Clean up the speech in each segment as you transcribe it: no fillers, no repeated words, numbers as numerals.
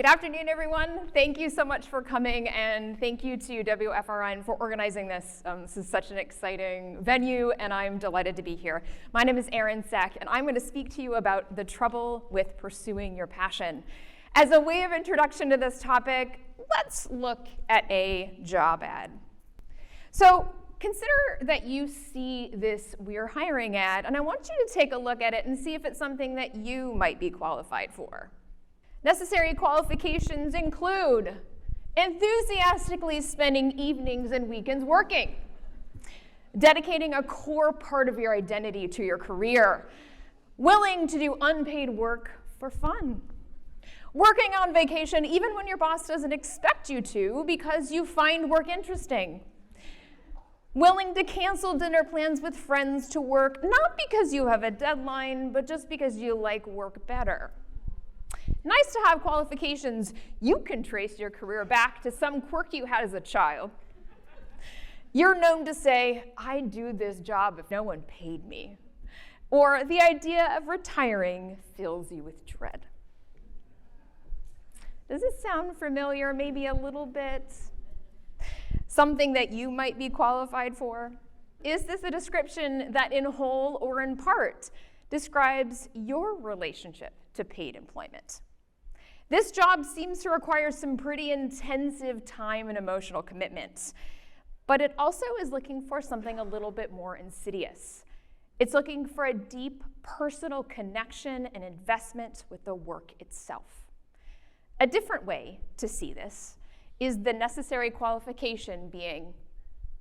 afternoon, everyone. Thank you so much for coming, and thank you to WFRN for organizing this. This is such an exciting venue, and I'm delighted to be here. My name is Erin Cech, and I'm going to speak to you about the trouble with pursuing your passion. As a way of introduction to this topic, let's look at a job ad. So consider that you see this "we're hiring" ad, and I want you to take a look at it and see if it's something that you might be qualified for. Necessary qualifications include enthusiastically spending evenings and weekends working, dedicating a core part of your identity to your career, willing to do unpaid work for fun, working on vacation even when your boss doesn't expect you to because you find work interesting, willing to cancel dinner plans with friends to work, not because you have a deadline, but just because you like work better. Nice to have qualifications. You can trace your career back to some quirk you had as a child. You're known to say, "I'd do this job if no one paid me." Or the idea of retiring fills you with dread. Does this sound familiar, maybe a little bit? Something that you might be qualified for? Is this a description that in whole or in part describes your relationship to paid employment? This job seems to require some pretty intensive time and emotional commitment, but it also is looking for something a little bit more insidious. It's looking for a deep personal connection and investment with the work itself. A different way to see this is the necessary qualification being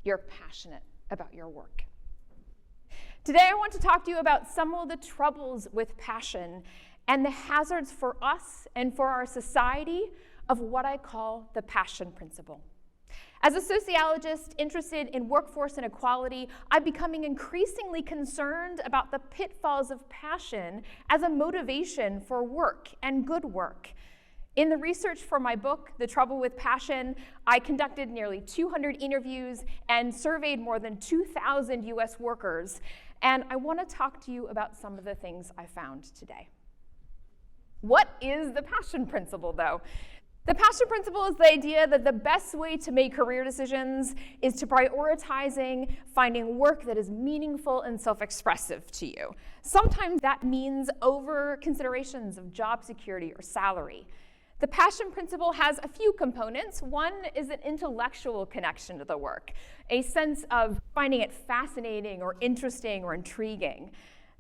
you're passionate about your work. Today I want to talk to you about some of the troubles with passion and the hazards for us and for our society of what I call the passion principle. As a sociologist interested in workforce inequality, I'm becoming increasingly concerned about the pitfalls of passion as a motivation for work and good work. In the research for my book, The Trouble with Passion, I conducted nearly 200 interviews and surveyed more than 2,000 US workers, and I want to talk to you about some of the things I found today. What is the passion principle, though? The passion principle is the idea that the best way to make career decisions is to prioritizing finding work that is meaningful and self-expressive to you. Sometimes that means over considerations of job security or salary. The passion principle has a few components. One is an intellectual connection to the work, a sense of finding it fascinating or interesting or intriguing.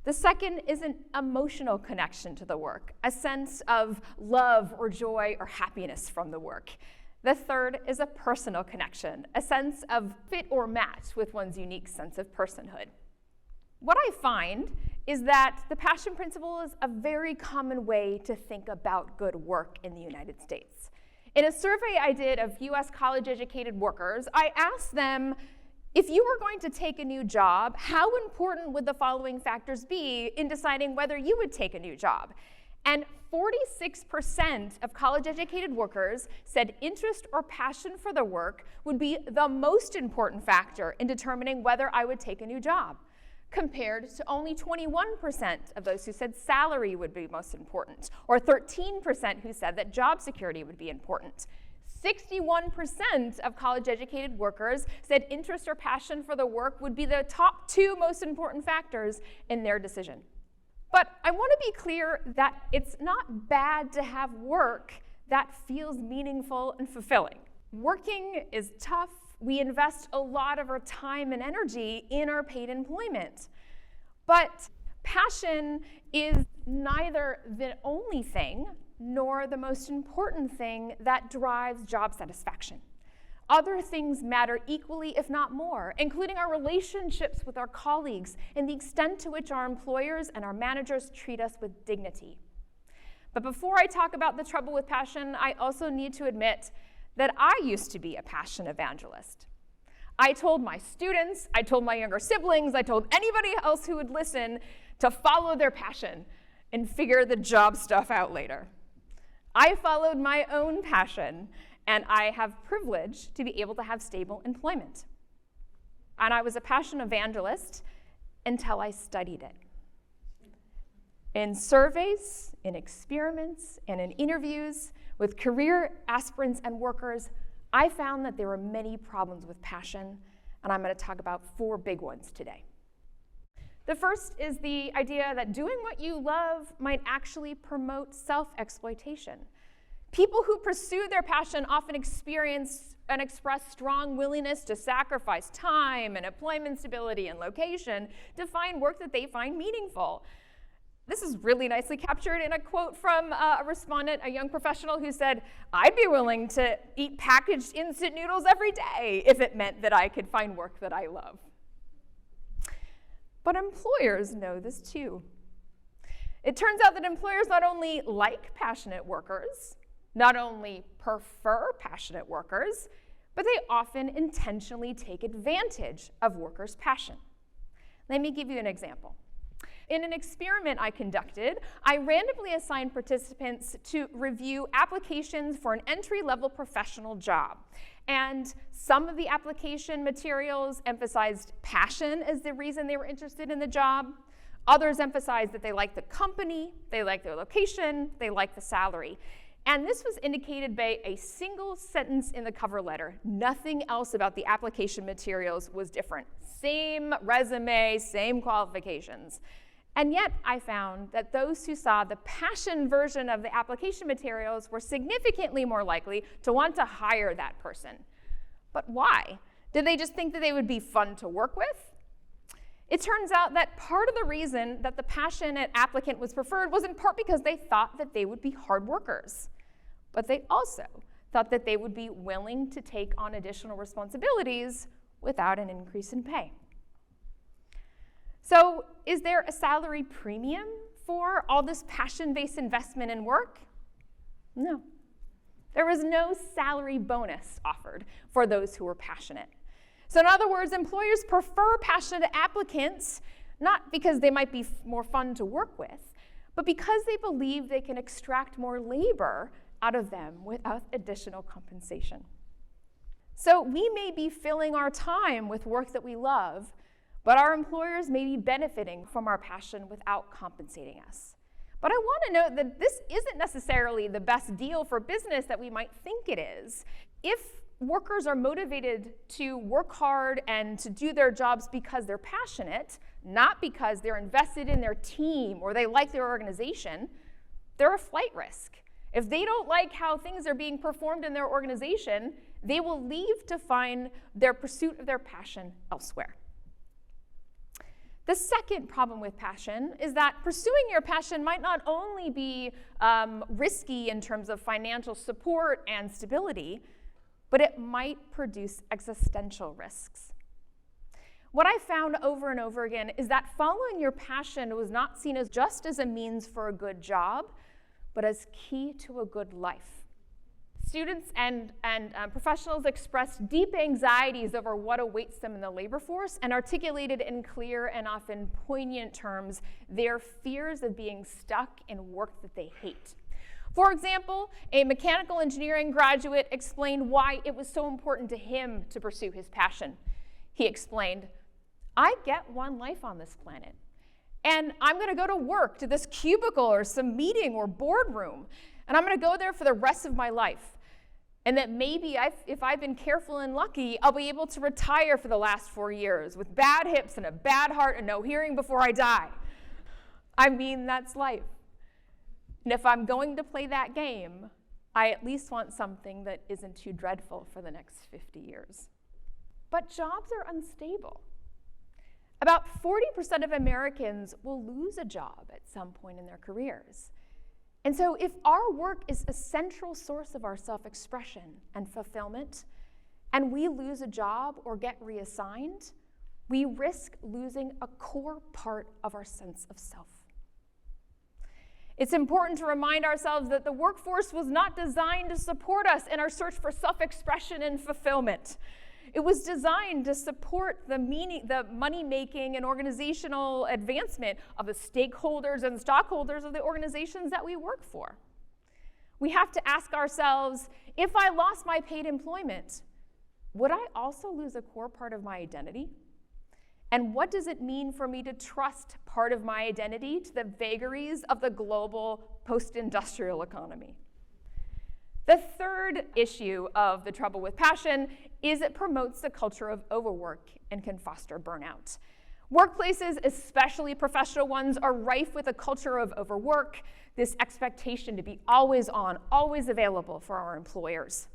The second is an emotional connection to the work, a sense of love or joy or happiness from the work. The third is a personal connection, a sense of fit or match with one's unique sense of personhood. What I find is that the passion principle is a very common way to think about good work in the United States. In a survey I did of US college-educated workers, I asked them, if you were going to take a new job, how important would the following factors be in deciding whether you would take a new job? And 46% of college-educated workers said interest or passion for the work would be the most important factor in determining whether I would take a new job, compared to only 21% of those who said salary would be most important, or 13% who said that job security would be important. 61% of college-educated workers said interest or passion for the work would be the top two most important factors in their decision. But I want to be clear that it's not bad to have work that feels meaningful and fulfilling. Working is tough. We invest a lot of our time and energy in our paid employment. But passion is neither the only thing nor the most important thing that drives job satisfaction. Other things matter equally, if not more, including our relationships with our colleagues and the extent to which our employers and our managers treat us with dignity. But before I talk about the trouble with passion, I also need to admit that I used to be a passion evangelist. I told my students, I told my younger siblings, I told anybody else who would listen to follow their passion and figure the job stuff out later. I followed my own passion, and I have privilege to be able to have stable employment. And I was a passion evangelist until I studied it. In surveys, in experiments, and in interviews, with career aspirants and workers, I found that there were many problems with passion, and I'm going to talk about 4 big ones today. The first is the idea that doing what you love might actually promote self-exploitation. People who pursue their passion often experience and express strong willingness to sacrifice time and employment stability and location to find work that they find meaningful. This is really nicely captured in a quote from a respondent, a young professional who said, "I'd be willing to eat packaged instant noodles every day if it meant that I could find work that I love." But employers know this too. It turns out that employers not only like passionate workers, not only prefer passionate workers, but they often intentionally take advantage of workers' passion. Let me give you an example. In an experiment I conducted, I randomly assigned participants to review applications for an entry-level professional job. And some of the application materials emphasized passion as the reason they were interested in the job. Others emphasized that they liked the company, they liked their location, they liked the salary. And this was indicated by a single sentence in the cover letter. Nothing else about the application materials was different. Same resume, same qualifications. And yet I found that those who saw the passion version of the application materials were significantly more likely to want to hire that person. But why? Did they just think that they would be fun to work with? It turns out that part of the reason that the passionate applicant was preferred was in part because they thought that they would be hard workers. But they also thought that they would be willing to take on additional responsibilities without an increase in pay. So, is there a salary premium for all this passion-based investment in work? No. There was no salary bonus offered for those who were passionate. So in other words, employers prefer passionate applicants, not because they might be more fun to work with, but because they believe they can extract more labor out of them without additional compensation. So we may be filling our time with work that we love, but our employers may be benefiting from our passion without compensating us. But I want to note that this isn't necessarily the best deal for business that we might think it is. If workers are motivated to work hard and to do their jobs because they're passionate, not because they're invested in their team or they like their organization, they're a flight risk. If they don't like how things are being performed in their organization, they will leave to find their pursuit of their passion elsewhere. The second problem with passion is that pursuing your passion might not only be risky in terms of financial support and stability, but it might produce existential risks. What I found over and over again is that following your passion was not seen as just as a means for a good job, but as key to a good life. Students and professionals expressed deep anxieties over what awaits them in the labor force and articulated in clear and often poignant terms their fears of being stuck in work that they hate. For example, a mechanical engineering graduate explained why it was so important to him to pursue his passion. He explained, "I get one life on this planet, and I'm going to go to work, to this cubicle or some meeting or boardroom, and I'm going to go there for the rest of my life. And that maybe if I've been careful and lucky, I'll be able to retire for the last 4 years with bad hips and a bad heart and no hearing before I die. I mean, that's life. And if I'm going to play that game, I at least want something that isn't too dreadful for the next 50 years. But jobs are unstable. About 40% of Americans will lose a job at some point in their careers. And so if our work is a central source of our self-expression and fulfillment, and we lose a job or get reassigned, we risk losing a core part of our sense of self. It's important to remind ourselves that the workforce was not designed to support us in our search for self-expression and fulfillment. It was designed to support the money-making and organizational advancement of the stakeholders and stockholders of the organizations that we work for. We have to ask ourselves, if I lost my paid employment, would I also lose a core part of my identity? And what does it mean for me to trust part of my identity to the vagaries of the global post-industrial economy? The third issue of the trouble with passion is it promotes the culture of overwork and can foster burnout. Workplaces, especially professional ones, are rife with a culture of overwork, this expectation to be always on, always available for our employers.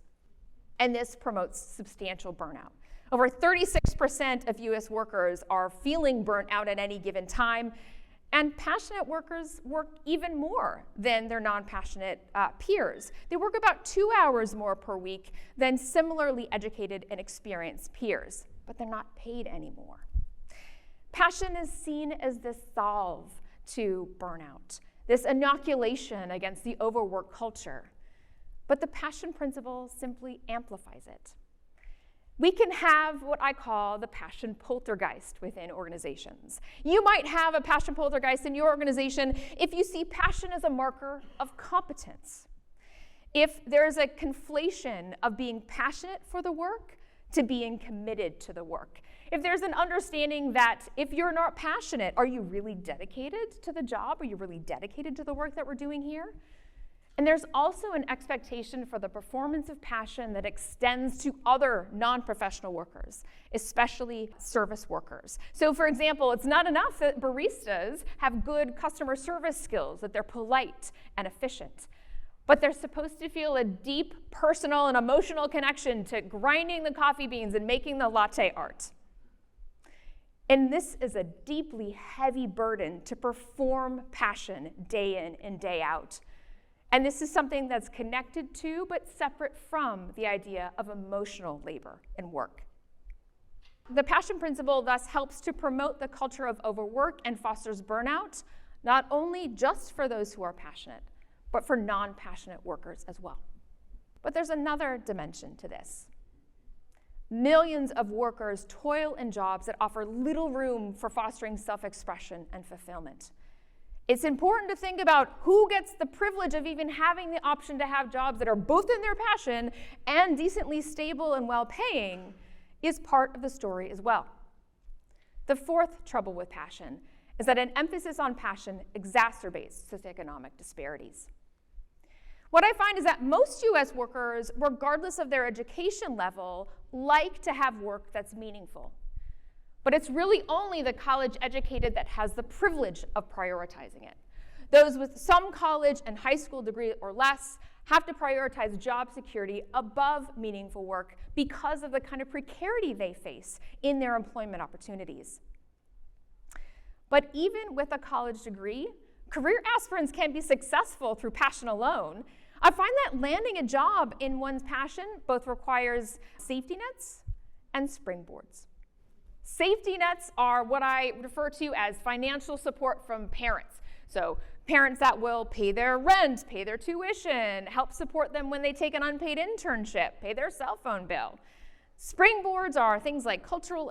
And this promotes substantial burnout. Over 36% of US workers are feeling burnt out at any given time, and passionate workers work even more than their non-passionate peers. They work about 2 hours more per week than similarly educated and experienced peers, but they're not paid anymore. Passion is seen as the solve to burnout, this inoculation against the overwork culture. But the passion principle simply amplifies it. We can have what I call the passion poltergeist within organizations. You might have a passion poltergeist in your organization if you see passion as a marker of competence. If there's a conflation of being passionate for the work to being committed to the work. If there's an understanding that if you're not passionate, are you really dedicated to the job? Are you really dedicated to the work that we're doing here? And there's also an expectation for the performance of passion that extends to other non-professional workers, especially service workers. So for example, it's not enough that baristas have good customer service skills, that they're polite and efficient, but they're supposed to feel a deep personal and emotional connection to grinding the coffee beans and making the latte art. And this is a deeply heavy burden to perform passion day in and day out. And this is something that's connected to, but separate from, the idea of emotional labor and work. The passion principle thus helps to promote the culture of overwork and fosters burnout, not only just for those who are passionate, but for non-passionate workers as well. But there's another dimension to this. Millions of workers toil in jobs that offer little room for fostering self-expression and fulfillment. It's important to think about who gets the privilege of even having the option to have jobs that are both in their passion and decently stable and well-paying is part of the story as well. The fourth trouble with passion is that an emphasis on passion exacerbates socioeconomic disparities. What I find is that most US workers, regardless of their education level, like to have work that's meaningful. But it's really only the college educated that has the privilege of prioritizing it. Those with some college and high school degree or less have to prioritize job security above meaningful work because of the kind of precarity they face in their employment opportunities. But even with a college degree, career aspirants can be successful through passion alone. I find that landing a job in one's passion both requires safety nets and springboards. Safety nets are what I refer to as financial support from parents. So parents that will pay their rent, pay their tuition, help support them when they take an unpaid internship, pay their cell phone bill. Springboards are things like cultural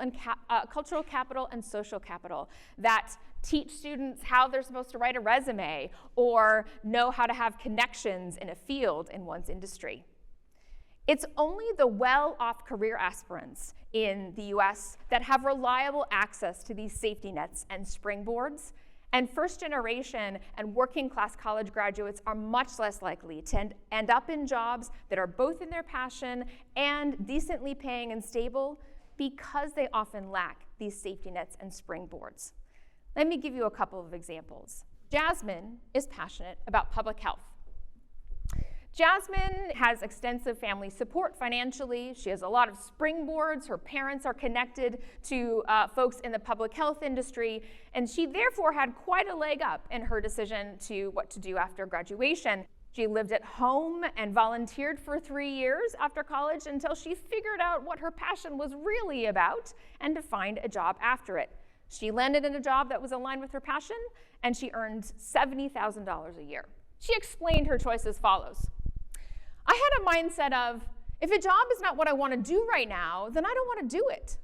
capital and social capital that teach students how they're supposed to write a resume or know how to have connections in a field in one's industry. It's only the well-off career aspirants in the US that have reliable access to these safety nets and springboards, and first-generation and working-class college graduates are much less likely to end up in jobs that are both in their passion and decently paying and stable because they often lack these safety nets and springboards. Let me give you a couple of examples. Jasmine is passionate about public health. Jasmine has extensive family support financially. She has a lot of springboards. Her parents are connected to folks in the public health industry, and she therefore had quite a leg up in her decision to what to do after graduation. She lived at home and volunteered for 3 years after college until she figured out what her passion was really about and to find a job after it. She landed in a job that was aligned with her passion, and she earned $70,000 a year. She explained her choice as follows. I had a mindset of, if a job is not what I want to do right now, then I don't want to do it.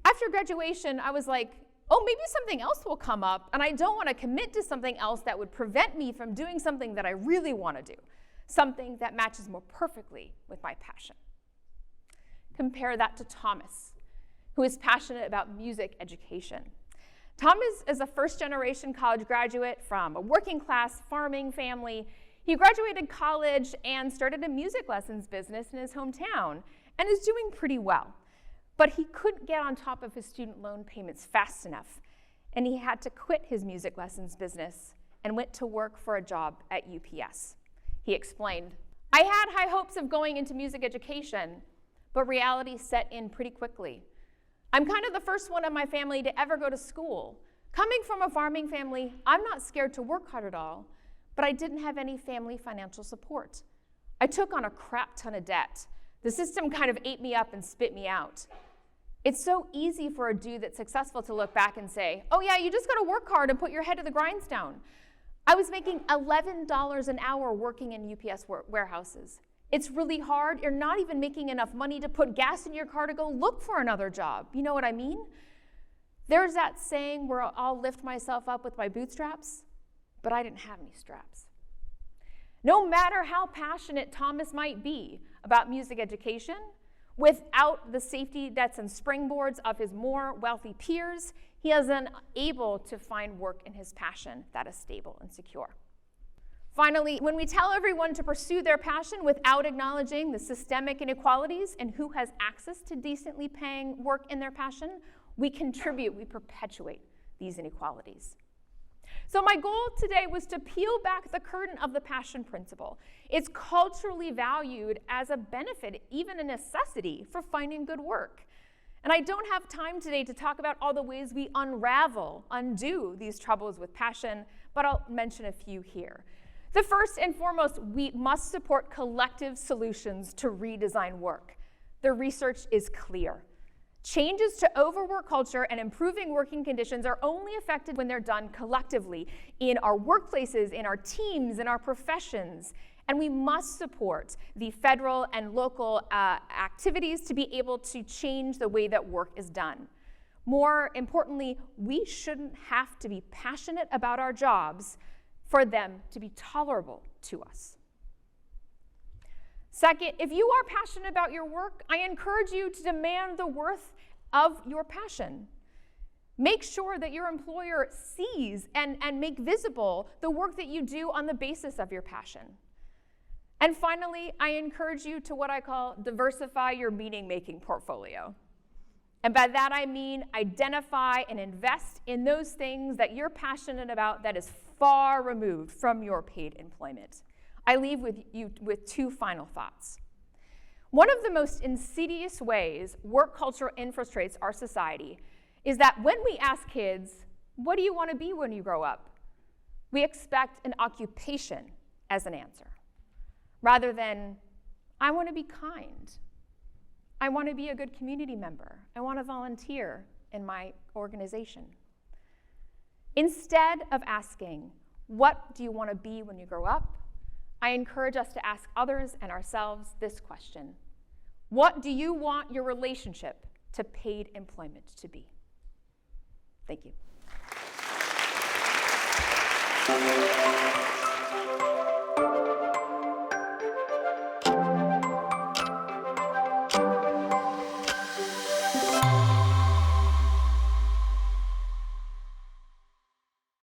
After graduation, I was like, oh, maybe something else will come up, and I don't want to commit to something else that would prevent me from doing something that I really want to do, something that matches more perfectly with my passion. Compare that to Thomas, who is passionate about music education. Thomas is a first-generation college graduate from a working-class farming family. He graduated college and started a music lessons business in his hometown and is doing pretty well. But he couldn't get on top of his student loan payments fast enough, and he had to quit his music lessons business and went to work for a job at UPS. He explained, "I had high hopes of going into music education, but reality set in pretty quickly. I'm kind of the first one in my family to ever go to school. Coming from a farming family, I'm not scared to work hard at all, but I didn't have any family financial support. I took on a crap ton of debt. The system kind of ate me up and spit me out. It's so easy for a dude that's successful to look back and say, oh yeah, you just gotta work hard and put your head to the grindstone. I was making $11 an hour working in UPS warehouses. It's really hard. You're not even making enough money to put gas in your car to go look for another job. You know what I mean? There's that saying where I'll lift myself up with my bootstraps, but I didn't have any straps." No matter how passionate Thomas might be about music education, without the safety nets and springboards of his more wealthy peers, he is unable to find work in his passion that is stable and secure. Finally, when we tell everyone to pursue their passion without acknowledging the systemic inequalities and who has access to decently paying work in their passion, we perpetuate these inequalities. So my goal today was to peel back the curtain of the passion principle. It's culturally valued as a benefit, even a necessity for finding good work. And I don't have time today to talk about all the ways we undo these troubles with passion, but I'll mention a few here. The first and foremost, we must support collective solutions to redesign work. The research is clear. Changes to overwork culture and improving working conditions are only effective when they're done collectively in our workplaces, in our teams, in our professions. And we must support the federal and local activities to be able to change the way that work is done. More importantly, we shouldn't have to be passionate about our jobs for them to be tolerable to us. Second, if you are passionate about your work, I encourage you to demand the worth of your passion. Make sure that your employer sees and make visible the work that you do on the basis of your passion. And finally, I encourage you to what I call diversify your meaning-making portfolio. And by that I mean identify and invest in those things that you're passionate about that is far removed from your paid employment. I leave you with two final thoughts. One of the most insidious ways work culture infiltrates our society is that when we ask kids, what do you want to be when you grow up? We expect an occupation as an answer, rather than, I want to be kind. I want to be a good community member. I want to volunteer in my organization. Instead of asking, what do you want to be when you grow up? I encourage us to ask others and ourselves this question: what do you want your relationship to paid employment to be? Thank you.